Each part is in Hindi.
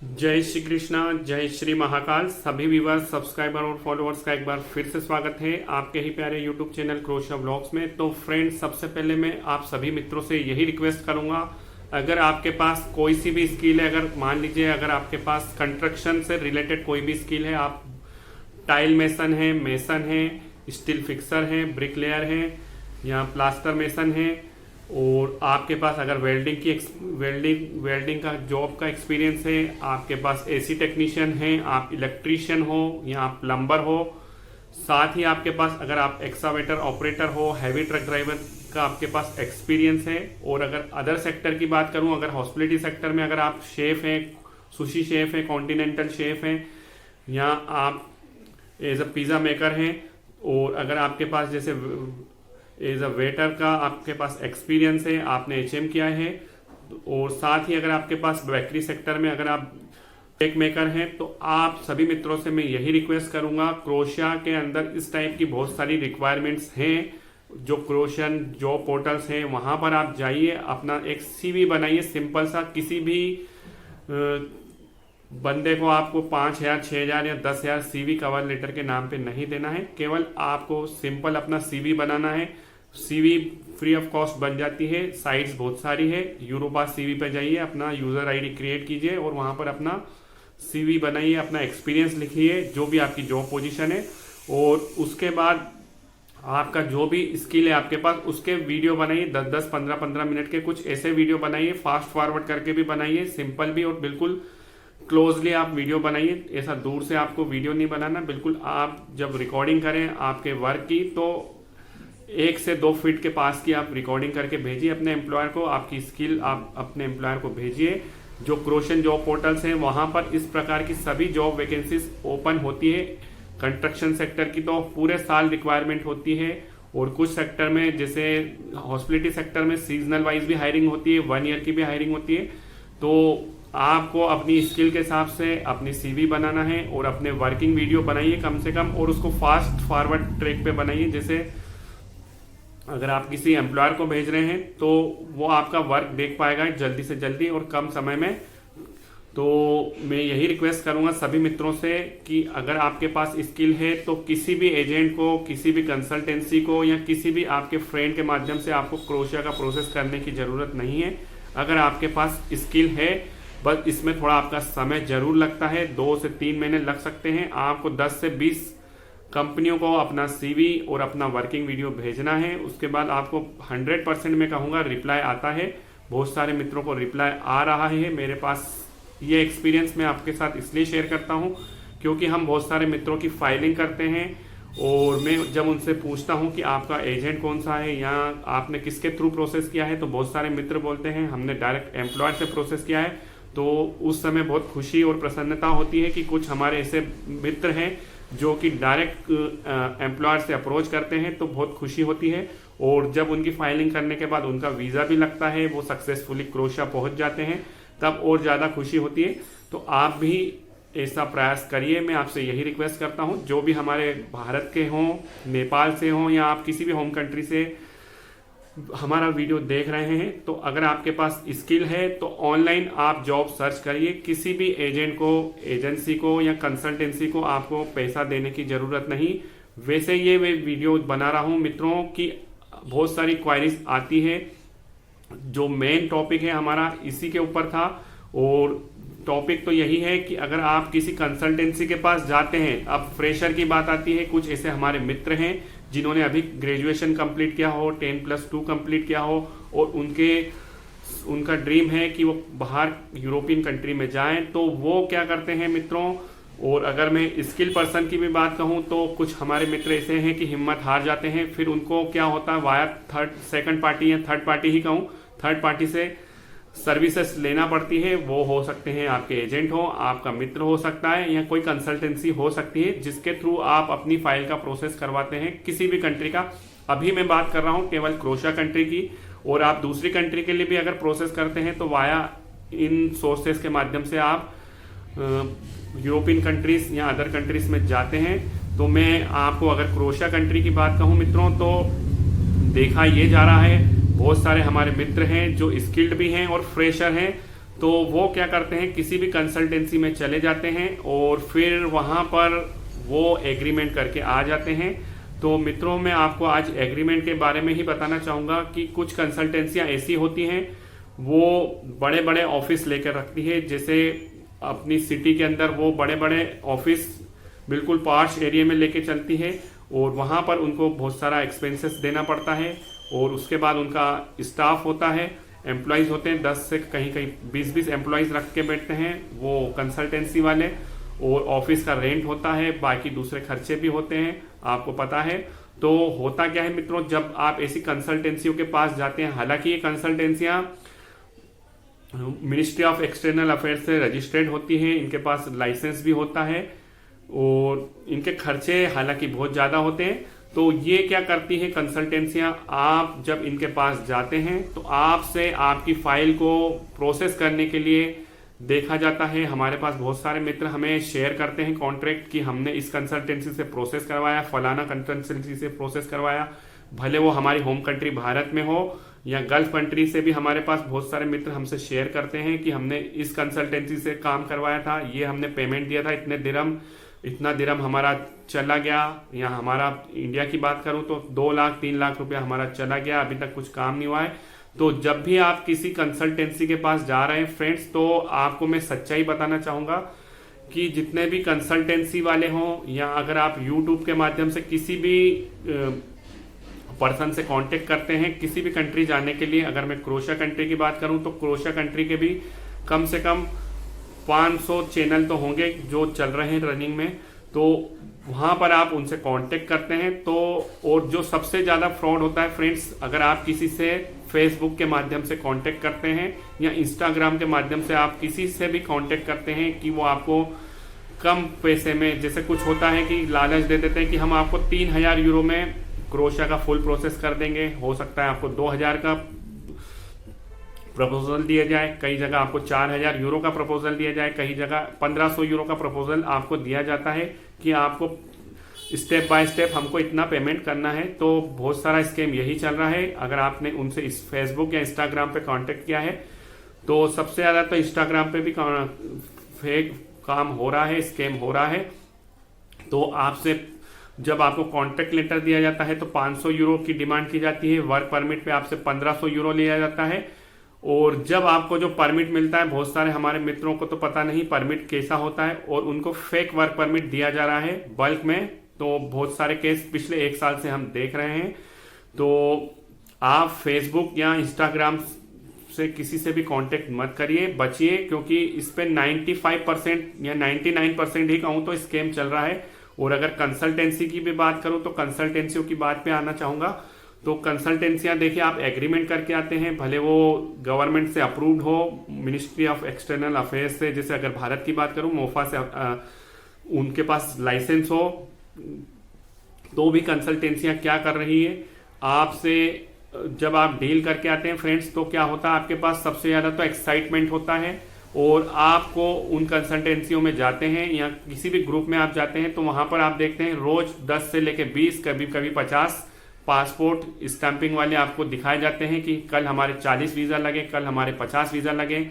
जय श्री कृष्णा, जय श्री महाकाल। सभी व्यूअर्स, सब्सक्राइबर और फॉलोअर्स का एक बार फिर से स्वागत है आपके ही प्यारे यूट्यूब चैनल क्रोशिया व्लॉग्स में। तो फ्रेंड्स, सबसे पहले मैं आप सभी मित्रों से यही रिक्वेस्ट करूंगा, अगर आपके पास कोई सी भी स्किल है, अगर मान लीजिए अगर आपके पास कंस्ट्रक्शन से रिलेटेड कोई भी स्किल है, आप टाइल मेसन है, स्टील फिक्सर है, ब्रिकलेयर है या प्लास्टर मेसन है, और आपके पास अगर वेल्डिंग का जॉब का एक्सपीरियंस है, आपके पास एसी टेक्नीशियन है, आप इलेक्ट्रीशियन हो या आप प्लम्बर हो, साथ ही आपके पास अगर आप एक्सावेटर ऑपरेटर हो, हैवी ट्रक ड्राइवर का आपके पास एक्सपीरियंस है, और अगर अदर सेक्टर की बात करूं, अगर हॉस्पिटलिटी सेक्टर में अगर आप शेफ हैं, सुशी शेफ हैं, कॉन्टिनेंटल शेफ हैं, या आप एज अ पिज़्ज़ा मेकर हैं, और अगर आपके पास जैसे एज अ वेटर का आपके पास एक्सपीरियंस है, आपने एचएम किया है, और साथ ही अगर आपके पास बेकरी सेक्टर में अगर आप केक मेकर हैं, तो आप सभी मित्रों से मैं यही रिक्वेस्ट करूंगा, क्रोशिया के अंदर इस टाइप की बहुत सारी रिक्वायरमेंट्स हैं। जो क्रोशियन जॉब पोर्टल्स हैं वहां पर आप जाइए, अपना एक सीवी बनाइए सिंपल सा। किसी भी बंदे को आपको 5,000, 6,000 या 10,000 सीवी कवर लेटर के नाम पे नहीं देना है, केवल आपको सिंपल अपना सीवी बनाना है। सीवी फ्री ऑफ कॉस्ट बन जाती है, साइट्स बहुत सारी है। यूरोपास सीवी पे जाइए, अपना यूजर आईडी क्रिएट कीजिए और वहां पर अपना सीवी बनाइए, अपना एक्सपीरियंस लिखिए, जो भी आपकी जॉब पोजीशन है, और उसके बाद आपका जो भी स्किल है आपके पास उसके वीडियो बनाइए। 10-10, 15-15 मिनट के कुछ ऐसे वीडियो बनाइए, फास्ट फॉरवर्ड करके भी बनाइए, सिंपल भी, और बिल्कुल क्लोजली आप वीडियो बनाइए। ऐसा दूर से आपको वीडियो नहीं बनाना, बिल्कुल आप जब रिकॉर्डिंग करें आपके वर्क की, तो 1 से 2 फीट के पास की आप रिकॉर्डिंग करके भेजिए अपने एम्प्लॉयर को। आपकी स्किल आप अपने एम्प्लॉयर को भेजिए। जो क्रोशियन जॉब पोर्टल्स हैं वहां पर इस प्रकार की सभी जॉब वैकेंसीज ओपन होती है। कंस्ट्रक्शन सेक्टर की तो पूरे साल रिक्वायरमेंट होती है, और कुछ सेक्टर में जैसे हॉस्पिटलिटी सेक्टर में सीजनल वाइज भी हायरिंग होती है, 1 ईयर की भी हायरिंग होती है। तो आपको अपनी स्किल के हिसाब से अपनी सीवी बनाना है और अपने वर्किंग वीडियो बनाइए कम से कम, और उसको फास्ट फॉरवर्ड ट्रैक पे बनाइए। जैसे अगर आप किसी एम्प्लॉयर को भेज रहे हैं तो वो आपका वर्क देख पाएगा जल्दी से जल्दी और कम समय में। तो मैं यही रिक्वेस्ट करूंगा सभी मित्रों से कि अगर आपके पास स्किल है तो किसी भी एजेंट को, किसी भी कंसल्टेंसी को, या किसी भी आपके फ्रेंड के माध्यम से आपको क्रोशिया का प्रोसेस करने की जरूरत नहीं है। अगर आपके पास स्किल है, बस इसमें थोड़ा आपका समय जरूर लगता है, 2 से 3 महीने लग सकते हैं। आपको 10 से 20 कंपनियों को अपना सीवी और अपना वर्किंग वीडियो भेजना है। उसके बाद आपको 100% में कहूँगा रिप्लाई आता है। बहुत सारे मित्रों को रिप्लाई आ रहा है। मेरे पास ये एक्सपीरियंस मैं आपके साथ इसलिए शेयर करता हूँ क्योंकि हम बहुत सारे मित्रों की फाइलिंग करते हैं, और मैं जब उनसे पूछता हूं कि आपका एजेंट कौन सा है या आपने किसके थ्रू प्रोसेस किया है, तो बहुत सारे मित्र बोलते हैं हमने डायरेक्ट एम्प्लॉयर से प्रोसेस किया है। तो उस समय बहुत खुशी और प्रसन्नता होती है कि कुछ हमारे ऐसे मित्र हैं जो कि डायरेक्ट एम्प्लॉयर से अप्रोच करते हैं, तो बहुत खुशी होती है। और जब उनकी फाइलिंग करने के बाद उनका वीज़ा भी लगता है, वो सक्सेसफुली क्रोशिया पहुंच जाते हैं, तब और ज़्यादा खुशी होती है। तो आप भी ऐसा प्रयास करिए, मैं आपसे यही रिक्वेस्ट करता हूं। जो भी हमारे भारत के हों, नेपाल से हों, या आप किसी भी होम कंट्री से हमारा वीडियो देख रहे हैं, तो अगर आपके पास स्किल है तो ऑनलाइन आप जॉब सर्च करिए। किसी भी एजेंट को, एजेंसी को या कंसल्टेंसी को आपको पैसा देने की जरूरत नहीं। वैसे ये मैं वीडियो बना रहा हूं मित्रों की बहुत सारी क्वायरीज आती है। जो मेन टॉपिक है हमारा इसी के ऊपर था, और टॉपिक तो यही है कि अगर आप किसी कंसल्टेंसी के पास जाते हैं, अब फ्रेशर की बात आती है, कुछ ऐसे हमारे मित्र हैं जिन्होंने अभी ग्रेजुएशन कंप्लीट किया हो, 10+2 कंप्लीट किया हो, और उनका ड्रीम है कि वो बाहर यूरोपियन कंट्री में जाएं, तो वो क्या करते हैं मित्रों। और अगर मैं स्किल पर्सन की भी बात कहूं तो कुछ हमारे मित्र ऐसे हैं कि हिम्मत हार जाते हैं। फिर उनको क्या होता है, वाया सेकंड पार्टी या थर्ड पार्टी ही कहूं, थर्ड पार्टी से सर्विसेज लेना पड़ती है। वो हो सकते हैं आपके एजेंट हो, आपका मित्र हो सकता है, या कोई कंसल्टेंसी हो सकती है जिसके थ्रू आप अपनी फाइल का प्रोसेस करवाते हैं किसी भी कंट्री का। अभी मैं बात कर रहा हूं केवल क्रोशिया कंट्री की, और आप दूसरी कंट्री के लिए भी अगर प्रोसेस करते हैं तो वाया इन सोर्सेस के माध्यम से आप यूरोपियन कंट्रीज या अदर कंट्रीज में जाते हैं। तो मैं आपको अगर क्रोशिया कंट्री की बात कहूं मित्रों, तो देखा ये जा रहा है बहुत सारे हमारे मित्र हैं जो स्किल्ड भी हैं और फ्रेशर हैं, तो वो क्या करते हैं, किसी भी कंसल्टेंसी में चले जाते हैं और फिर वहाँ पर वो एग्रीमेंट करके आ जाते हैं। तो मित्रों, मैं आपको आज एग्रीमेंट के बारे में ही बताना चाहूँगा कि कुछ कंसल्टेंसियाँ ऐसी होती हैं, वो बड़े बड़े ऑफिस लेकर रखती है। जैसे अपनी सिटी के अंदर वो बड़े बड़े ऑफिस बिल्कुल पॉश एरिया में लेके चलती है और वहाँ पर उनको बहुत सारा एक्सपेंसेस देना पड़ता है और उसके बाद उनका स्टाफ होता है, एम्प्लॉयज़ होते हैं, 10 से कहीं कहीं 20-20 एम्प्लॉयज़ रख के बैठते हैं वो कंसल्टेंसी वाले, और ऑफिस का रेंट होता है, बाकी दूसरे खर्चे भी होते हैं, आपको पता है। तो होता क्या है मित्रों, जब आप ऐसी कंसल्टेंसियों के पास जाते हैं, हालांकि ये कंसल्टेंसियां मिनिस्ट्री ऑफ एक्सटर्नल अफेयर्स से रजिस्टर्ड होती हैं, इनके पास लाइसेंस भी होता है और इनके खर्चे हालांकि बहुत ज़्यादा होते हैं। तो ये क्या करती है कंसल्टेंसियां, आप जब इनके पास जाते हैं तो आपसे आपकी फाइल को प्रोसेस करने के लिए देखा जाता है। हमारे पास बहुत सारे मित्र हमें शेयर करते हैं कॉन्ट्रैक्ट कि हमने इस कंसल्टेंसी से प्रोसेस करवाया, फलाना कंसल्टेंसी से प्रोसेस करवाया, भले वो हमारी होम कंट्री भारत में हो या गल्फ कंट्री से भी हमारे पास बहुत सारे मित्र हमसे शेयर करते हैं कि हमने इस कंसल्टेंसी से काम करवाया था, ये हमने पेमेंट दिया था, इतना दिरहम हमारा चला गया, या हमारा इंडिया की बात करूं तो 2 लाख 3 लाख रुपया हमारा चला गया, अभी तक कुछ काम नहीं हुआ है। तो जब भी आप किसी कंसल्टेंसी के पास जा रहे हैं फ्रेंड्स, तो आपको मैं सच्चाई बताना चाहूँगा कि जितने भी कंसल्टेंसी वाले हों, या अगर आप यूट्यूब के माध्यम से किसी भी पर्सन से कांटेक्ट करते हैं किसी भी कंट्री जाने के लिए, अगर मैं क्रोएशिया कंट्री की बात करूं तो क्रोएशिया कंट्री के भी कम से कम 500 चैनल तो होंगे जो चल रहे हैं रनिंग में, तो वहां पर आप उनसे कांटेक्ट करते हैं। तो और जो सबसे ज़्यादा फ्रॉड होता है फ्रेंड्स, अगर आप किसी से फेसबुक के माध्यम से कांटेक्ट करते हैं या इंस्टाग्राम के माध्यम से आप किसी से भी कांटेक्ट करते हैं कि वो आपको कम पैसे में, जैसे कुछ होता है कि लालच दे देते हैं कि हम आपको 3000 यूरो में क्रोएशिया का फुल प्रोसेस कर देंगे, हो सकता है आपको 2000 का प्रपोजल दिया जाए, कई जगह आपको 4000 यूरो का प्रपोजल दिया जाए, कई जगह 1500 यूरो का प्रपोजल आपको दिया जाता है कि आपको स्टेप बाय स्टेप हमको इतना पेमेंट करना है। तो बहुत सारा स्कैम यही चल रहा है। अगर आपने उनसे इस फेसबुक या इंस्टाग्राम पे कांटेक्ट किया है तो सबसे ज़्यादा तो इंस्टाग्राम पे भी फेक काम हो रहा है, स्कैम हो रहा है। तो आपसे जब आपको कॉन्ट्रैक्ट लेटर दिया जाता है तो 500 यूरो की डिमांड की जाती है, वर्क परमिट पे आपसे 1500 यूरो लिया जाता है, और जब आपको जो परमिट मिलता है, बहुत सारे हमारे मित्रों को तो पता नहीं परमिट कैसा होता है और उनको फेक वर्क परमिट दिया जा रहा है बल्क में। तो बहुत सारे केस पिछले 1 साल से हम देख रहे हैं। तो आप फेसबुक या इंस्टाग्राम से किसी से भी कांटेक्ट मत करिए, बचिए, क्योंकि इस पे 95% या 99% ही कहूँ तो स्कैम चल रहा है। और अगर कंसल्टेंसी की भी बात करूं तो कंसल्टेंसियों की बात पे आना चाहूंगा। तो कंसल्टेंसियां देखिए, आप एग्रीमेंट करके आते हैं, भले वो गवर्नमेंट से अप्रूव्ड हो, मिनिस्ट्री ऑफ एक्सटर्नल अफेयर्स से, जैसे अगर भारत की बात करूं मोफा से उनके पास लाइसेंस हो, तो भी कंसल्टेंसियां क्या कर रही है आपसे, जब आप डील करके आते हैं फ्रेंड्स, तो क्या होता है आपके पास सबसे ज्यादा तो एक्साइटमेंट होता है, और आपको उन कंसल्टेंसियों में जाते हैं या किसी भी ग्रुप में आप जाते हैं तो वहां पर आप देखते हैं रोज 10 से लेके 20, कभी कभी 50 पासपोर्ट स्टैंपिंग वाले आपको दिखाए जाते हैं कि कल हमारे 40 वीजा लगे, कल हमारे 50 वीजा लगे,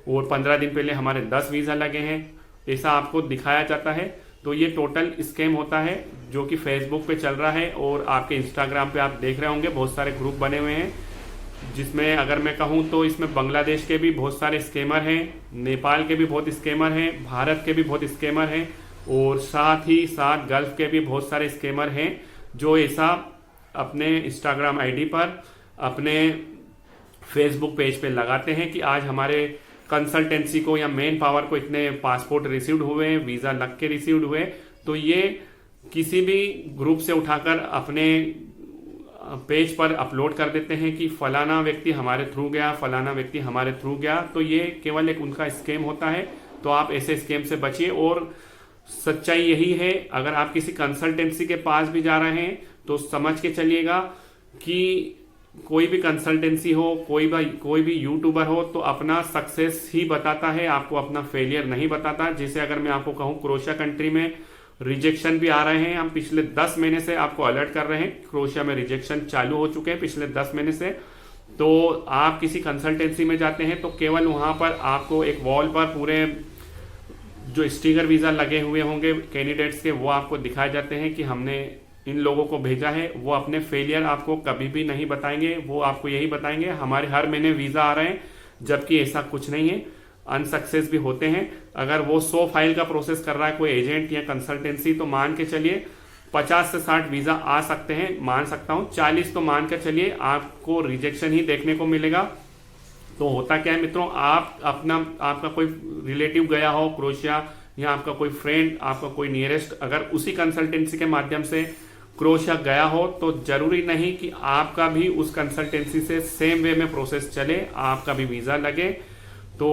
और 15 दिन पहले हमारे 10 वीजा लगे हैं, ऐसा आपको दिखाया जाता है। तो ये टोटल स्कैम होता है जो कि फेसबुक पे चल रहा है, और आपके इंस्टाग्राम पे आप देख रहे होंगे बहुत सारे ग्रुप बने हुए हैं, जिसमें अगर मैं कहूं तो इसमें बांग्लादेश के भी बहुत सारे स्कैमर हैं, नेपाल के भी बहुत स्कैमर हैं, भारत के भी बहुत स्कैमर हैं, और साथ ही साथ गल्फ के भी बहुत सारे स्कैमर हैं जो ऐसा अपने इंस्टाग्राम आईडी पर, अपने फेसबुक पेज पे लगाते हैं कि आज हमारे कंसल्टेंसी को या मेन पावर को इतने पासपोर्ट रिसीव्ड हुए, वीज़ा लग के रिसीव्ड हुए। तो ये किसी भी ग्रुप से उठाकर अपने पेज पर अपलोड कर देते हैं कि फलाना व्यक्ति हमारे थ्रू गया, फलाना व्यक्ति हमारे थ्रू गया। तो ये केवल एक उनका स्कैम होता है। तो आप ऐसे स्कैम से बचिए, और सच्चाई यही है, अगर आप किसी कंसल्टेंसी के पास भी जा रहे हैं तो समझ के चलिएगा कि कोई भी कंसल्टेंसी हो, कोई भी यूट्यूबर हो, तो अपना सक्सेस ही बताता है, आपको अपना फेलियर नहीं बताता। जैसे अगर मैं आपको कहूँ क्रोएशिया कंट्री में रिजेक्शन भी आ रहे हैं, हम पिछले 10 महीने से आपको अलर्ट कर रहे हैं, क्रोएशिया में रिजेक्शन चालू हो चुके हैं पिछले 10 महीने से। तो आप किसी कंसल्टेंसी में जाते हैं तो केवल वहाँ पर आपको एक वॉल पर पूरे जो स्टिकर वीज़ा लगे हुए होंगे कैंडिडेट्स के, वो आपको दिखाए जाते हैं कि हमने इन लोगों को भेजा है। वो अपने फेलियर आपको कभी भी नहीं बताएंगे, वो आपको यही बताएंगे हमारे हर महीने वीज़ा आ रहे हैं, जबकि ऐसा कुछ नहीं है, अनसक्सेस भी होते हैं। अगर वो 100 फाइल का प्रोसेस कर रहा है कोई एजेंट या कंसल्टेंसी, तो मान के चलिए 50 से 60 वीज़ा आ सकते हैं, मान सकता हूँ 40 तो मान के चलिए आपको रिजेक्शन ही देखने को मिलेगा। तो होता क्या है मित्रों, आपका कोई रिलेटिव गया हो क्रोएशिया, या आपका कोई फ्रेंड, आपका कोई नियरेस्ट अगर उसी कंसल्टेंसी के माध्यम से क्रोएशिया गया हो, तो जरूरी नहीं कि आपका भी उस कंसल्टेंसी से सेम वे में प्रोसेस चले, आपका भी वीज़ा लगे। तो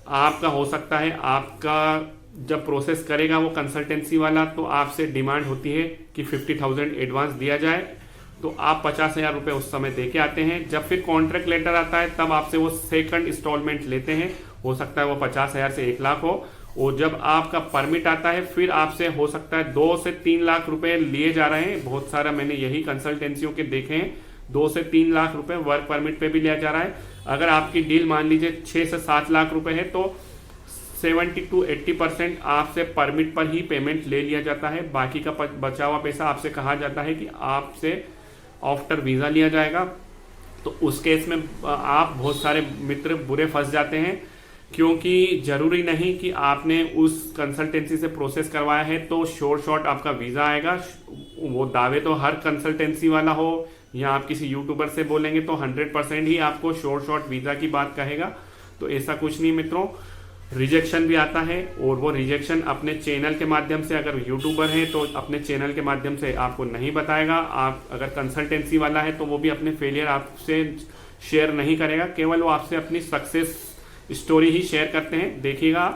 आपका हो सकता है, आपका जब प्रोसेस करेगा वो कंसल्टेंसी वाला, तो आपसे डिमांड होती है कि 50,000 एडवांस दिया जाए, तो आप 50,000 रुपये उस समय दे के आते हैं। जब फिर कॉन्ट्रैक्ट लेटर आता है तब आपसे वो सेकंड इंस्टॉलमेंट लेते हैं, हो सकता है वो 50,000 से 1 लाख हो। और जब आपका परमिट आता है फिर आपसे हो सकता है 2 से 3 लाख रुपए लिए जा रहे हैं। बहुत सारा मैंने यही कंसल्टेंसियों के देखे हैं, 2 से 3 लाख रुपए वर्क परमिट पे भी लिया जा रहा है। अगर आपकी डील मान लीजिए 6 से 7 लाख रुपए है, तो 70 to 80% आपसे परमिट पर ही पेमेंट ले लिया जाता है। बाकी का बचा हुआ पैसा आपसे कहा जाता है कि आपसे आफ्टर वीज़ा लिया जाएगा। तो उस केस में आप बहुत सारे मित्र बुरे फंस जाते हैं, क्योंकि जरूरी नहीं कि आपने उस कंसल्टेंसी से प्रोसेस करवाया है तो शॉर्ट आपका वीज़ा आएगा। वो दावे तो हर कंसल्टेंसी वाला हो या आप किसी यूट्यूबर से बोलेंगे तो 100% ही आपको शॉर्ट वीज़ा की बात कहेगा। तो ऐसा कुछ नहीं मित्रों, रिजेक्शन भी आता है, और वो रिजेक्शन अपने चैनल के माध्यम से, अगर यूट्यूबर है तो अपने चैनल के माध्यम से आपको नहीं बताएगा। आप अगर कंसल्टेंसी वाला है तो वो भी अपने फेलियर आपसे शेयर नहीं करेगा, केवल वो आपसे अपनी सक्सेस स्टोरी ही शेयर करते हैं, देखिएगा।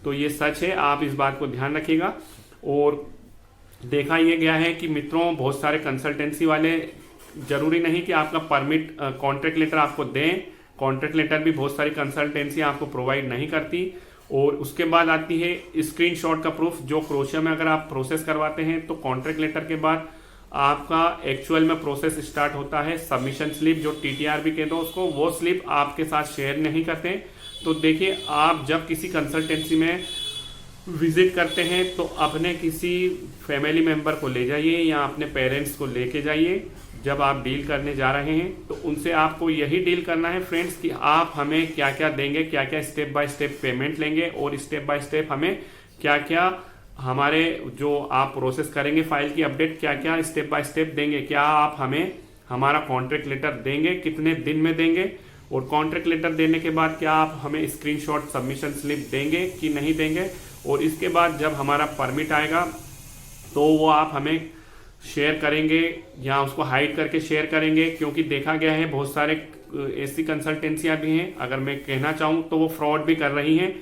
तो ये सच है, आप इस बात को ध्यान रखिएगा। और देखा ये गया है कि मित्रों, बहुत सारे कंसल्टेंसी वाले जरूरी नहीं कि आपका परमिट कॉन्ट्रैक्ट लेटर आपको दें, कॉन्ट्रैक्ट लेटर भी बहुत सारी कंसल्टेंसी आपको प्रोवाइड नहीं करती। और उसके बाद आती है स्क्रीनशॉट का प्रूफ, जो क्रोएशिया में अगर आप प्रोसेस करवाते हैं तो कॉन्ट्रैक्ट लेटर के बाद आपका एक्चुअल में प्रोसेस स्टार्ट होता है सबमिशन स्लिप, जो TTR भी कह दो उसको, वो स्लिप आपके साथ शेयर नहीं करते। तो देखिए, आप जब किसी कंसल्टेंसी में विजिट करते हैं तो अपने किसी फैमिली मेंबर को ले जाइए या अपने पेरेंट्स को लेके जाइए। जब आप डील करने जा रहे हैं तो उनसे आपको यही डील करना है फ्रेंड्स, कि आप हमें क्या क्या देंगे, क्या क्या स्टेप बाय स्टेप पेमेंट लेंगे, और स्टेप बाय स्टेप हमें क्या क्या हमारे जो आप प्रोसेस करेंगे फाइल की अपडेट, क्या क्या स्टेप बाय स्टेप देंगे, क्या आप हमें हमारा कॉन्ट्रैक्ट लेटर देंगे, कितने दिन में देंगे, और कॉन्ट्रैक्ट लेटर देने के बाद क्या आप हमें स्क्रीनशॉट सबमिशन स्लिप देंगे कि नहीं देंगे। और इसके बाद जब हमारा परमिट आएगा तो वो आप हमें शेयर करेंगे या उसको हाइड करके शेयर करेंगे, क्योंकि देखा गया है बहुत सारे ऐसी कंसल्टेंसियां भी हैं, अगर मैं कहना चाहूँ तो वो फ्रॉड भी कर रही हैं।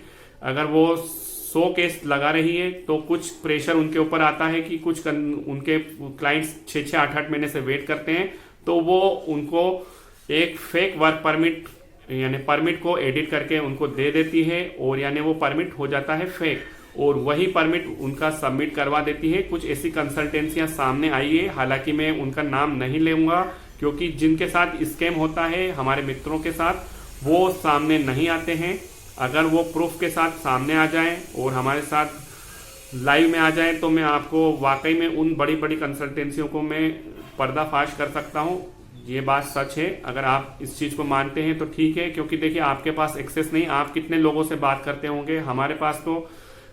अगर वो 100 केस लगा रही है तो कुछ प्रेशर उनके ऊपर आता है कि कुछ उनके क्लाइंट्स 6-6, 8-8 महीने से वेट करते हैं, तो वो उनको एक फेक वर्क परमिट यानी परमिट को एडिट करके उनको दे देती है, और यानी वो परमिट हो जाता है फेक, और वही परमिट उनका सबमिट करवा देती है। कुछ ऐसी कंसल्टेंसियां सामने आई है, हालांकि मैं उनका नाम नहीं लूंगा, क्योंकि जिनके साथ स्कैम होता है हमारे मित्रों के साथ, वो सामने नहीं आते हैं। अगर वो प्रूफ के साथ सामने आ जाएं और हमारे साथ लाइव में आ जाएं तो मैं आपको वाकई में उन बड़ी बड़ी कंसल्टेंसियों को मैं पर्दाफाश कर सकता हूं। ये बात सच है, अगर आप इस चीज़ को मानते हैं तो ठीक है, क्योंकि देखिए आपके पास एक्सेस नहीं, आप कितने लोगों से बात करते होंगे। हमारे पास तो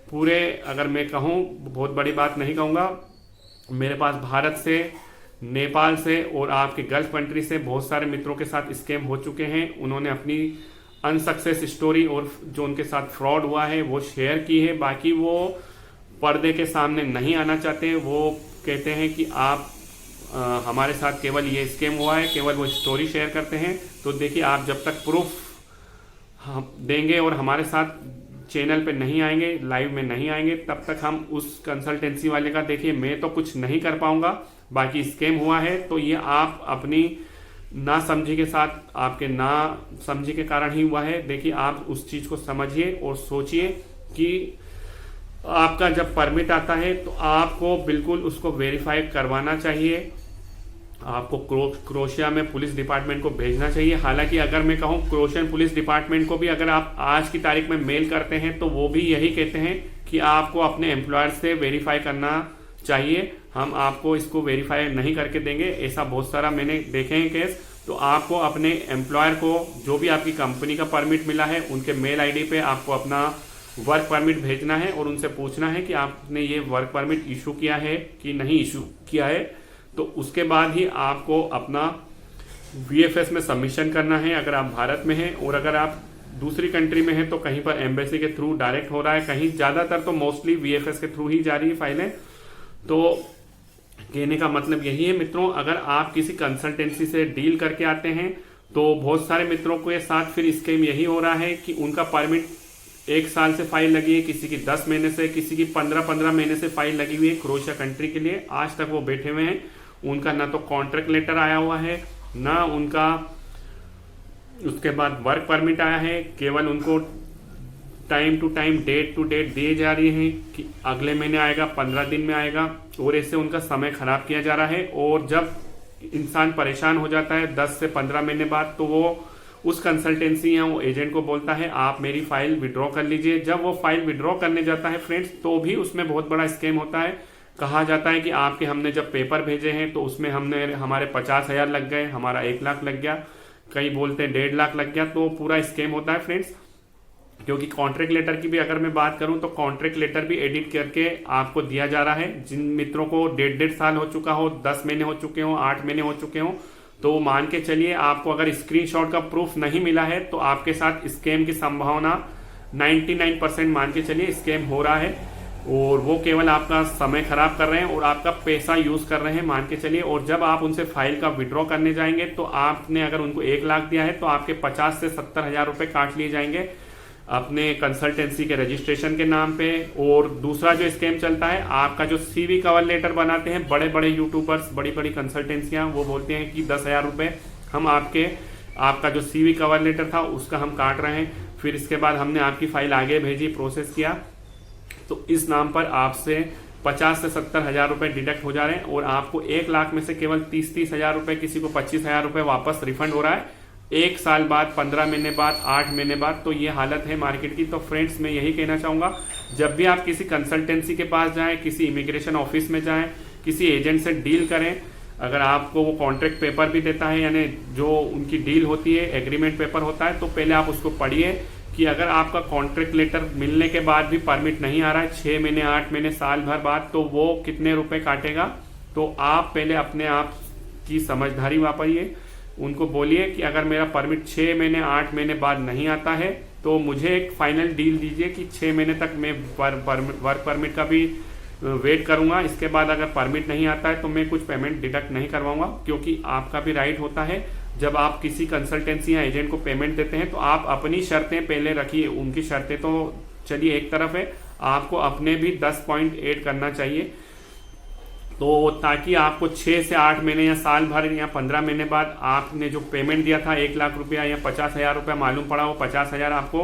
पूरे, अगर मैं कहूँ, बहुत बड़ी बात नहीं कहूँगा, मेरे पास भारत से, नेपाल से और आपके गल्फ कंट्री से बहुत सारे मित्रों के साथ स्कैम हो चुके हैं। उन्होंने अपनी अनसक्सेस स्टोरी और जो उनके साथ फ्रॉड हुआ है वो शेयर की है। बाकी वो पर्दे के सामने नहीं आना चाहते, वो कहते हैं कि आप हमारे साथ केवल ये स्कैम हुआ है, केवल वो स्टोरी शेयर करते हैं। तो देखिए, आप जब तक प्रूफ देंगे और हमारे साथ चैनल पे नहीं आएंगे, लाइव में नहीं आएंगे, तब तक हम उस कंसल्टेंसी वाले का, देखिए मैं तो कुछ नहीं कर पाऊंगा। बाकी स्कैम हुआ है तो ये आप अपनी ना समझी के साथ, आपके ना समझी के कारण ही हुआ है। देखिए, आप उस चीज को समझिए और सोचिए कि आपका जब परमिट आता है तो आपको बिल्कुल उसको वेरीफाई करवाना चाहिए। आपको क्रोएशिया में पुलिस डिपार्टमेंट को भेजना चाहिए। हालांकि अगर मैं कहूँ क्रोएशियन पुलिस डिपार्टमेंट को भी अगर आप आज की तारीख में मेल करते हैं तो वो भी यही कहते हैं कि आपको अपने एम्प्लॉयर से वेरीफाई करना चाहिए, हम आपको इसको वेरीफाई नहीं करके देंगे। ऐसा बहुत सारा मैंने देखे हैं केस। तो आपको अपने एम्प्लॉयर को जो भी आपकी कंपनी का परमिट मिला है उनके मेल आईडी पे आपको अपना वर्क परमिट भेजना है और उनसे पूछना है कि आपने ये वर्क परमिट इशू किया है कि नहीं इशू किया है। तो उसके बाद ही आपको अपना वीएफएस में सबमिशन करना है अगर आप भारत में हैं, और अगर आप दूसरी कंट्री में हैं तो कहीं पर एम्बेसी के थ्रू डायरेक्ट हो रहा है, कहीं ज्यादातर तो मोस्टली वीएफएस के थ्रू ही जा रही है फाइलें। तो कहने का मतलब यही है मित्रों, अगर आप किसी कंसल्टेंसी से डील करके आते हैं तो बहुत सारे मित्रों के साथ फिर स्कीम यही हो रहा है कि उनका परमिट 1 साल से फाइल लगी है, किसी की 10 महीने से, किसी की 15-15 महीने से फाइल लगी हुई है क्रोएशिया कंट्री के लिए। आज तक वो बैठे हुए हैं, उनका ना तो कॉन्ट्रैक्ट लेटर आया हुआ है, ना उनका उसके बाद वर्क परमिट आया है। केवल उनको time to time date to date दिए जा रही है कि अगले महीने आएगा, 15 दिन में आएगा, और ऐसे उनका समय खराब किया जा रहा है। और जब इंसान परेशान हो जाता है 10 से 15 महीने बाद, तो वो उस कंसल्टेंसी या वो एजेंट को बोलता है आप मेरी फाइल विड्रॉ कर लीजिए। जब वो फाइल विड्रॉ करने जाता है फ्रेंड्स, तो भी उसमें बहुत बड़ा स्कैम होता है। कहा जाता है कि आपके हमने जब पेपर भेजे हैं तो उसमें हमारे 50,000 लग गए, हमारा 1 लाख लग गया, कई बोलते हैं 1.5 लाख लग गया। तो पूरा स्कैम होता है फ्रेंड्स। क्योंकि कॉन्ट्रैक्ट लेटर की भी अगर मैं बात करूं तो कॉन्ट्रैक्ट लेटर भी एडिट करके आपको दिया जा रहा है। जिन मित्रों को 1.5 साल हो चुका हो, 10 महीने हो चुके हो, 8 महीने हो चुके हो, तो मान के चलिए आपको अगर स्क्रीनशॉट का प्रूफ नहीं मिला है तो आपके साथ स्कैम की संभावना 99% मान के चलिए स्कैम हो रहा है। और वो केवल आपका समय खराब कर रहे हैं और आपका पैसा यूज कर रहे हैं मान के चलिए। और जब आप उनसे फाइल का विड्रॉ करने जाएंगे तो आपने अगर उनको 1 लाख दिया है तो आपके 50 से 70 हजार रुपए काट लिए जाएंगे अपने कंसल्टेंसी के रजिस्ट्रेशन के नाम पे। और दूसरा जो स्कैम चलता है, आपका जो सीवी कवर लेटर बनाते हैं बड़े बड़े यूट्यूबर्स, बड़ी बड़ी कंसल्टेंसियां, वो बोलते हैं कि 10,000 रुपए हम आपका जो सीवी कवर लेटर था उसका हम काट रहे हैं। फिर इसके बाद हमने आपकी फाइल आगे भेजी, प्रोसेस किया, तो इस नाम पर आपसे 50 से 70 हजार रुपए डिडक्ट हो जा रहे हैं और आपको 1 लाख में से केवल 30 हजार रुपए, किसी को 25 हजार रुपए वापस रिफंड हो रहा है 1 साल बाद, 15 महीने बाद, 8 महीने बाद। तो ये हालत है मार्केट की। तो फ्रेंड्स मैं यही कहना चाहूंगा, जब भी आप किसी कंसल्टेंसी के पास जाएं, किसी इमिग्रेशन ऑफिस में जाएं, किसी एजेंट से डील करें, अगर आपको वो कॉन्ट्रैक्ट पेपर भी देता है, यानी जो उनकी डील होती है, एग्रीमेंट पेपर होता है, तो पहले आप उसको पढ़िए कि अगर आपका कॉन्ट्रैक्ट लेटर मिलने के बाद भी परमिट नहीं आ रहा है 6 महीने, 8 महीने, साल भर बाद, तो वो कितने रुपए काटेगा। तो आप पहले अपने आप की समझदारी वापरिए, उनको बोलिए कि अगर मेरा परमिट 6 महीने, 8 महीने बाद नहीं आता है तो मुझे एक फाइनल डील दीजिए कि 6 महीने तक मैं वर्क परमिट का भी वेट करूंगा, इसके बाद अगर परमिट नहीं आता है तो मैं कुछ पेमेंट डिडक्ट नहीं करवाऊंगा। क्योंकि आपका भी राइट होता है, जब आप किसी कंसल्टेंसी या एजेंट को पेमेंट देते हैं तो आप अपनी शर्तें पहले रखिए। उनकी शर्तें तो चलिए एक तरफ है, आपको अपने भी 10 पॉइंट ऐड करना चाहिए, तो ताकि आपको 6 से 8 महीने या साल भर या 15 महीने बाद आपने जो पेमेंट दिया था 1 लाख रुपया या 50,000 रुपया, मालूम पड़ा वो 50,000 आपको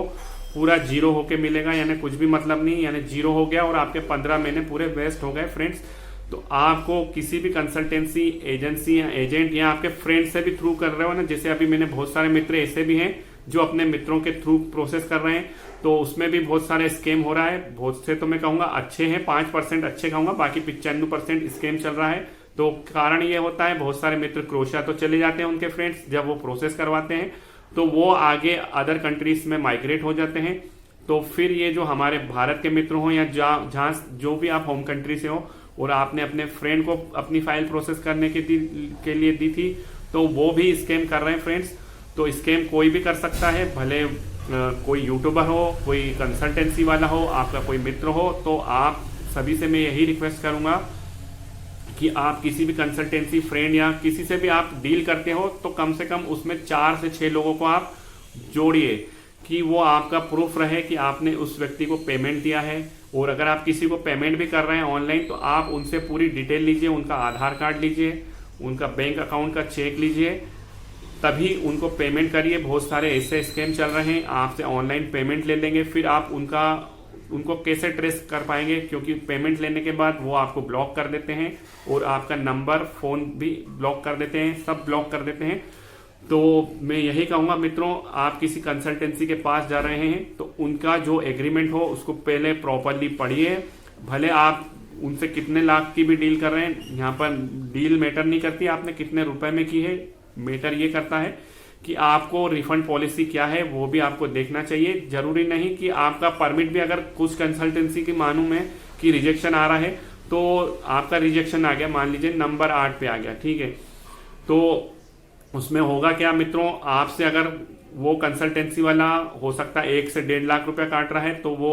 पूरा जीरो होके मिलेगा, यानी कुछ भी मतलब नहीं, यानी जीरो हो गया और आपके 15 महीने पूरे वेस्ट हो गए फ्रेंड्स। तो आपको किसी भी कंसल्टेंसी एजेंसी या एजेंट या आपके फ्रेंड से भी थ्रू कर रहे हो ना, जैसे अभी मैंने बहुत सारे मित्र ऐसे भी हैं जो अपने मित्रों के थ्रू प्रोसेस कर रहे हैं, तो उसमें भी बहुत सारे स्कैम हो रहा है। बहुत से तो मैं कहूंगा अच्छे हैं, 5% अच्छे कहूंगा, बाकी 95% स्कैम चल रहा है। तो कारण ये होता है, बहुत सारे मित्र क्रोएशिया तो चले जाते हैं, उनके फ्रेंड्स जब वो प्रोसेस करवाते हैं तो वो आगे अदर कंट्रीज में माइग्रेट हो जाते हैं। तो फिर ये जो हमारे भारत के मित्र हो या जहां जो भी आप होम कंट्री से हो और आपने अपने फ्रेंड को अपनी फाइल प्रोसेस करने के लिए दी थी, तो वो भी स्कैम कर रहे हैं फ्रेंड्स। तो स्कैम कोई भी कर सकता है, भले कोई यूट्यूबर हो, कोई कंसल्टेंसी वाला हो, आपका कोई मित्र हो। तो आप सभी से मैं यही रिक्वेस्ट करूंगा कि आप किसी भी कंसल्टेंसी फ्रेंड या किसी से भी आप डील करते हो तो कम से कम उसमें 4 से 6 लोगों को आप जोड़िए कि वो आपका प्रूफ रहे कि आपने उस व्यक्ति को पेमेंट दिया है। और अगर आप किसी को पेमेंट भी कर रहे हैं ऑनलाइन तो आप उनसे पूरी डिटेल लीजिए, उनका आधार कार्ड लीजिए, उनका बैंक अकाउंट का चेक लीजिए, तभी उनको पेमेंट करिए। बहुत सारे ऐसे स्कैम चल रहे हैं, आपसे ऑनलाइन पेमेंट ले लेंगे, फिर आप उनका उनको कैसे ट्रेस कर पाएंगे, क्योंकि पेमेंट लेने के बाद वो आपको ब्लॉक कर देते हैं और आपका नंबर फोन भी ब्लॉक कर देते हैं, सब ब्लॉक कर देते हैं। तो मैं यही कहूंगा मित्रों, आप किसी कंसल्टेंसी के पास जा रहे हैं तो उनका जो एग्रीमेंट हो उसको पहले प्रॉपरली पढ़िए। भले आप उनसे कितने लाख की भी डील कर रहे हैं, यहाँ पर डील मैटर नहीं करती आपने कितने रुपए में की है, मैटर ये करता है कि आपको रिफंड पॉलिसी क्या है वो भी आपको देखना चाहिए। जरूरी नहीं कि आपका परमिट भी, अगर कुछ कंसल्टेंसी की मालूम है कि रिजेक्शन आ रहा है तो आपका रिजेक्शन आ गया, मान लीजिए नंबर 8 पे आ गया, ठीक है, तो उसमें होगा क्या मित्रों, आपसे अगर वो कंसल्टेंसी वाला हो सकता है 1 से 1.5 लाख रुपया काट रहा है तो वो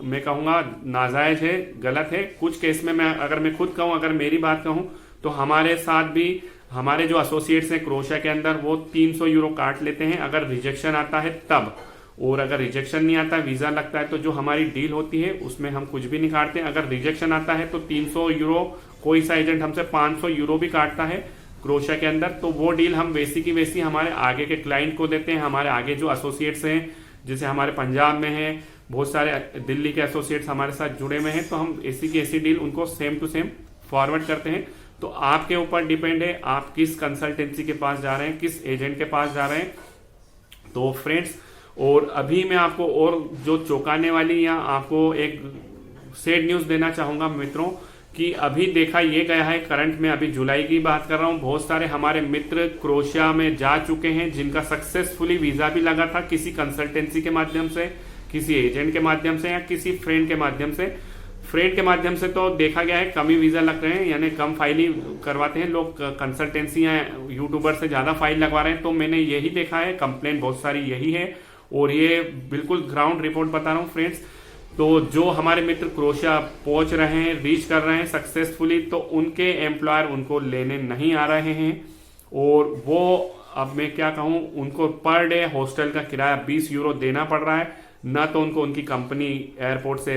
मैं कहूंगा नाजायज है, गलत है। कुछ केस में अगर मैं खुद कहूं, अगर मेरी बात कहूं तो हमारे साथ भी हमारे जो एसोसिएट्स हैं क्रोशिया के अंदर वो 300 यूरो काट लेते हैं अगर रिजेक्शन आता है तब, और अगर रिजेक्शन नहीं आता, वीजा लगता है, तो जो हमारी डील होती है उसमें हम कुछ भी नहीं काटते। अगर रिजेक्शन आता है तो 300 यूरो, कोई सा एजेंट हमसे 500 यूरो भी काटता है क्रोशिया के अंदर, तो वो डील हम वैसी की वैसी हमारे आगे के क्लाइंट को देते हैं। हमारे आगे जो एसोसिएट्स हैं, जैसे हमारे पंजाब में हैं, बहुत सारे दिल्ली के एसोसिएट्स हमारे साथ जुड़े हुए हैं, तो हम ऐसी की ऐसी डील उनको सेम टू सेम फॉरवर्ड करते हैं। तो आपके ऊपर डिपेंड है आप किस कंसल्टेंसी के पास जा रहे हैं, किस एजेंट के पास जा रहे हैं। तो फ्रेंड्स, और अभी मैं आपको और जो चौंकाने वाली या आपको एक सैड न्यूज देना चाहूंगा मित्रों, कि अभी देखा ये गया है, करंट में अभी जुलाई की बात कर रहा हूं, बहुत सारे हमारे मित्र क्रोशिया में जा चुके हैं जिनका सक्सेसफुली वीजा भी लगा था किसी कंसल्टेंसी के माध्यम से, किसी एजेंट के माध्यम से या किसी फ्रेंड के माध्यम से। फ्रेंड के माध्यम से तो देखा गया है कम ही वीजा लग रहे हैं, यानी कम फाइल ही करवाते हैं लोग, कंसल्टेंसी या यूट्यूबर से ज्यादा फाइल लगवा रहे हैं। तो मैंने यही देखा है, कंप्लेन बहुत सारी यही है, और ये बिल्कुल ग्राउंड रिपोर्ट बता रहा हूँ फ्रेंड्स। तो जो हमारे मित्र क्रोशिया पहुंच रहे हैं, रीच कर रहे हैं सक्सेसफुली, तो उनके एम्प्लॉयर उनको लेने नहीं आ रहे हैं, और वो अब मैं क्या कहूं, उनको पर डे हॉस्टल का किराया 20 यूरो देना पड़ रहा है। न तो उनको उनकी कंपनी एयरपोर्ट से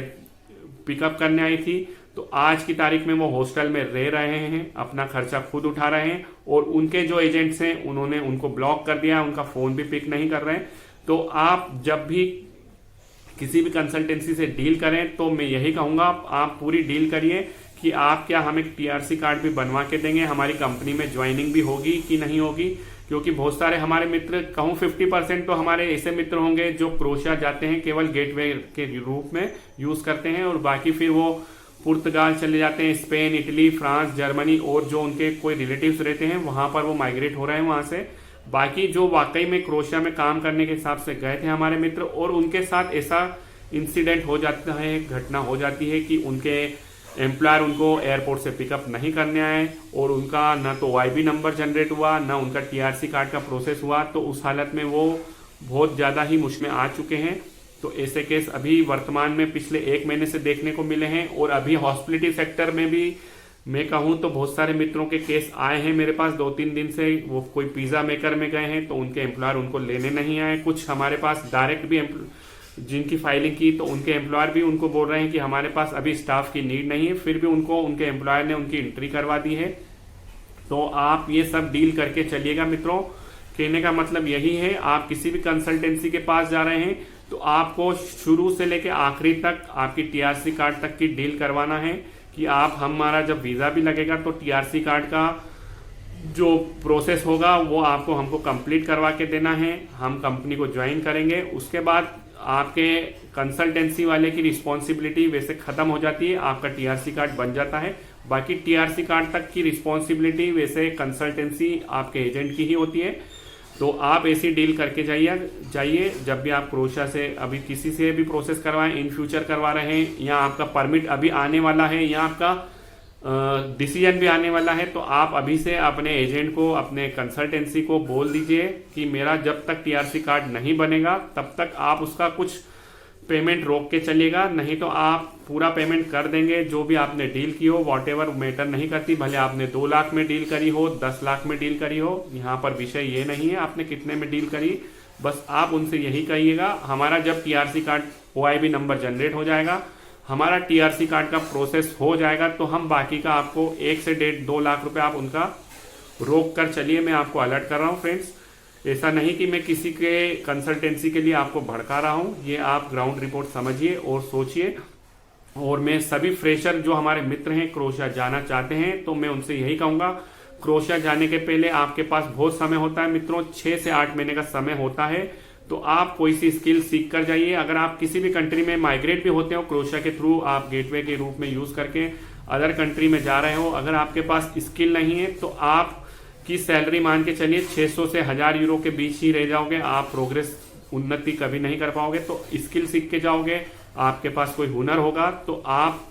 पिकअप करने आई थी, तो आज की तारीख में वो हॉस्टल में रह रहे हैं, अपना खर्चा खुद उठा रहे हैं, और उनके जो एजेंट्स हैं उन्होंने उनको ब्लॉक कर दिया, उनका फोन भी पिक नहीं कर रहे हैं। तो आप जब भी किसी भी कंसल्टेंसी से डील करें तो मैं यही कहूंगा आप पूरी डील करिए कि आप क्या हमें टीआरसी कार्ड भी बनवा के देंगे, हमारी कंपनी में ज्वाइनिंग भी होगी कि नहीं होगी, क्योंकि बहुत सारे हमारे मित्र, कहूं 50% तो हमारे ऐसे मित्र होंगे जो क्रोशिया जाते हैं केवल गेटवे के रूप में यूज करते हैं, और बाकी फिर वो पुर्तगाल चले जाते हैं, स्पेन, इटली, फ्रांस, जर्मनी, और जो उनके कोई रिलेटिव्स रहते हैं वहां पर वो माइग्रेट हो रहे हैं वहां से। बाकी जो वाकई में क्रोशिया में काम करने के हिसाब से गए थे हमारे मित्र, और उनके साथ ऐसा इंसिडेंट हो जाता है, घटना हो जाती है कि उनके एम्प्लॉयर उनको एयरपोर्ट से पिकअप नहीं करने आए, और उनका ना तो वाईबी नंबर जनरेट हुआ, ना उनका टीआरसी कार्ड का प्रोसेस हुआ, तो उस हालत में वो बहुत ज्यादा ही मुश्किल में आ चुके हैं। तो ऐसे केस अभी वर्तमान में पिछले 1 महीने से देखने को मिले हैं, और अभी हॉस्पिटलिटी सेक्टर में भी मैं कहूं तो बहुत सारे मित्रों के केस आए हैं मेरे पास 2-3 दिन से। वो कोई पिज्जा मेकर में गए हैं तो उनके एम्प्लॉयर उनको लेने नहीं आए। कुछ हमारे पास डायरेक्ट भी जिनकी फाइलिंग की तो उनके एम्प्लॉयर भी उनको बोल रहे हैं कि हमारे पास अभी स्टाफ की नीड नहीं है, फिर भी उनको उनके एम्प्लॉयर ने उनकी एंट्री करवा दी है। तो आप ये सब डील करके चलिएगा मित्रों। कहने का मतलब यही है, आप किसी भी कंसल्टेंसी के पास जा रहे हैं तो आपको शुरू से लेकर आखिरी तक आपकी टीआरसी कार्ड तक की डील करवाना है, कि आप हमारा जब वीजा भी लगेगा तो टीआरसी कार्ड का जो प्रोसेस होगा वो आपको हमको कंप्लीट करवा के देना है, हम कंपनी को ज्वाइन करेंगे। उसके बाद आपके कंसल्टेंसी वाले की रिस्पॉन्सिबिलिटी वैसे खत्म हो जाती है, आपका टीआरसी कार्ड बन जाता है। बाकी टीआरसी कार्ड तक की रिस्पॉन्सिबिलिटी वैसे कंसल्टेंसी आपके एजेंट की ही होती है। तो आप ऐसी डील करके जाइए जब भी आप क्रोशिया से अभी किसी से भी प्रोसेस करवाएं, इन फ्यूचर करवा रहे हैं, या आपका परमिट अभी आने वाला है, या आपका डिसीजन भी आने वाला है, तो आप अभी से अपने एजेंट को, अपने कंसल्टेंसी को बोल दीजिए कि मेरा जब तक टीआरसी कार्ड नहीं बनेगा तब तक आप उसका कुछ पेमेंट रोक के चलिएगा, नहीं तो आप पूरा पेमेंट कर देंगे। जो भी आपने डील की हो, वॉटेवर मैटर नहीं करती, भले आपने 2 लाख में डील करी हो, 10 लाख में डील करी हो, यहाँ पर विषय ये नहीं है आपने कितने में डील करी। बस आप उनसे यही कहिएगा, हमारा जब टीआरसी कार्ड ओआईबी नंबर जनरेट हो जाएगा, हमारा टीआरसी कार्ड का प्रोसेस हो जाएगा, तो हम बाकी का आपको 1 से 1.5-2 लाख रुपए आप उनका रोक कर चलिए। मैं आपको अलर्ट कर रहा हूँ फ्रेंड्स। ऐसा नहीं कि मैं किसी के कंसल्टेंसी के लिए आपको भड़का रहा हूं, ये आप ग्राउंड रिपोर्ट समझिए और सोचिए। और मैं सभी फ्रेशर जो हमारे मित्र हैं क्रोएशिया जाना चाहते हैं, तो मैं उनसे यही कहूंगा, क्रोएशिया जाने के पहले आपके पास बहुत समय होता है मित्रों, 6 से 8 महीने का समय होता है। तो आप कोई सी स्किल सीख कर जाइए। अगर आप किसी भी कंट्री में माइग्रेट भी होते हो क्रोएशिया के थ्रू, आप गेटवे के रूप में यूज करके अदर कंट्री में जा रहे हो, अगर आपके पास स्किल नहीं है तो आप की सैलरी मान के चलिए 600 से 1000 यूरो के बीच ही रह जाओगे। आप प्रोग्रेस उन्नति कभी नहीं कर पाओगे। तो स्किल सीख के जाओगे, आपके पास कोई हुनर होगा तो आप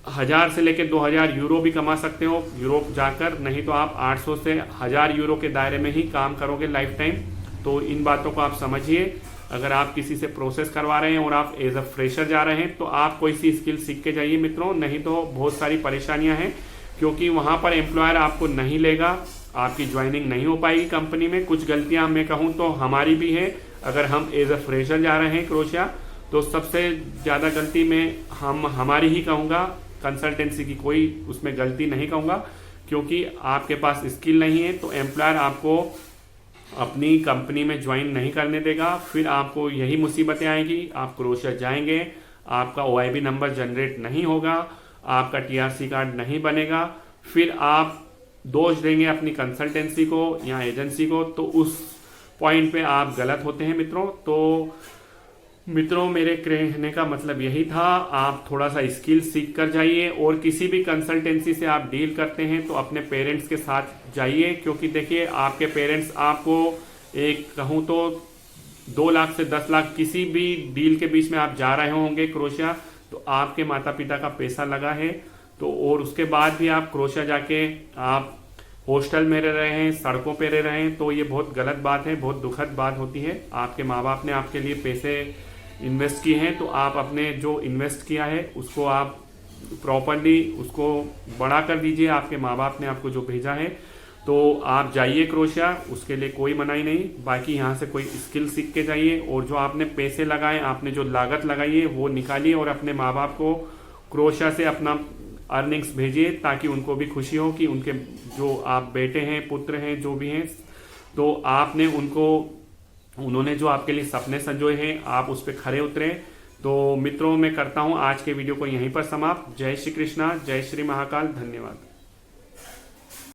1000 से लेकर 2000 यूरो भी कमा सकते हो यूरोप जाकर, नहीं तो आप 800 से 1000 यूरो के दायरे में ही काम करोगे लाइफ टाइम। तो इन बातों को आप समझिए। अगर आप किसी से प्रोसेस करवा रहे हैं और आप एज अ फ्रेशर जा रहे हैं तो आप कोई सी स्किल सीख के जाइए मित्रों, नहीं तो बहुत सारी परेशानियां हैं, क्योंकि वहां पर एम्प्लॉयर आपको नहीं लेगा, आपकी ज्वाइनिंग नहीं हो पाएगी कंपनी में। कुछ गलतियां मैं कहूं तो हमारी भी है। अगर हम एज अ फ्रेशर जा रहे हैं क्रोएशिया तो सबसे ज्यादा गलती में हमारी ही कहूंगा, कंसल्टेंसी की कोई उसमें गलती नहीं कहूंगा, क्योंकि आपके पास स्किल नहीं है तो एम्प्लॉयर आपको अपनी कंपनी में ज्वाइन नहीं करने देगा। फिर आपको यही मुसीबतें आएंगी, आप क्रोएशिया जाएंगे, आपका OIB नंबर जनरेट नहीं होगा, आपका TRC कार्ड नहीं बनेगा, फिर आप दोष देंगे अपनी कंसल्टेंसी को या एजेंसी को, तो उस पॉइंट पे आप गलत होते हैं मित्रों। तो मित्रों मेरे कहने का मतलब यही था, आप थोड़ा सा स्किल सीख कर जाइए। और किसी भी कंसल्टेंसी से आप डील करते हैं तो अपने पेरेंट्स के साथ जाइए, क्योंकि देखिए आपके पेरेंट्स आपको एक कहूँ तो 2 लाख से 10 लाख किसी भी डील के बीच में आप जा रहे होंगे क्रोएशिया, तो आपके माता पिता का पैसा लगा है। तो और उसके बाद भी आप क्रोएशिया जाके आप हॉस्टल में रह रहे हैं, सड़कों पे रह रहे हैं, तो ये बहुत गलत बात है, बहुत दुखद बात होती है। आपके माँ बाप ने आपके लिए पैसे इन्वेस्ट किए हैं, तो आप अपने जो इन्वेस्ट किया है उसको आप प्रॉपरली उसको बड़ा कर दीजिए। आपके माँ बाप ने आपको जो भेजा है, तो आप जाइए क्रोएशिया, उसके लिए कोई मनाही नहीं। बाकी यहाँ से कोई स्किल सीख के जाइए, और जो आपने पैसे लगाए, आपने जो लागत लगाई है वो निकालिए, और अपने माँ बाप को क्रोएशिया से अपना अर्निंग्स भेजिए, ताकि उनको भी खुशी हो कि उनके जो आप बेटे हैं, पुत्र हैं, जो भी हैं, तो आपने उन्होंने जो आपके लिए सपने संजोए हैं, आप उस पर खरे उतरे। तो मित्रों मैं करता हूं आज के वीडियो को यहीं पर समाप्त। जय श्री कृष्णा, जय श्री महाकाल, धन्यवाद।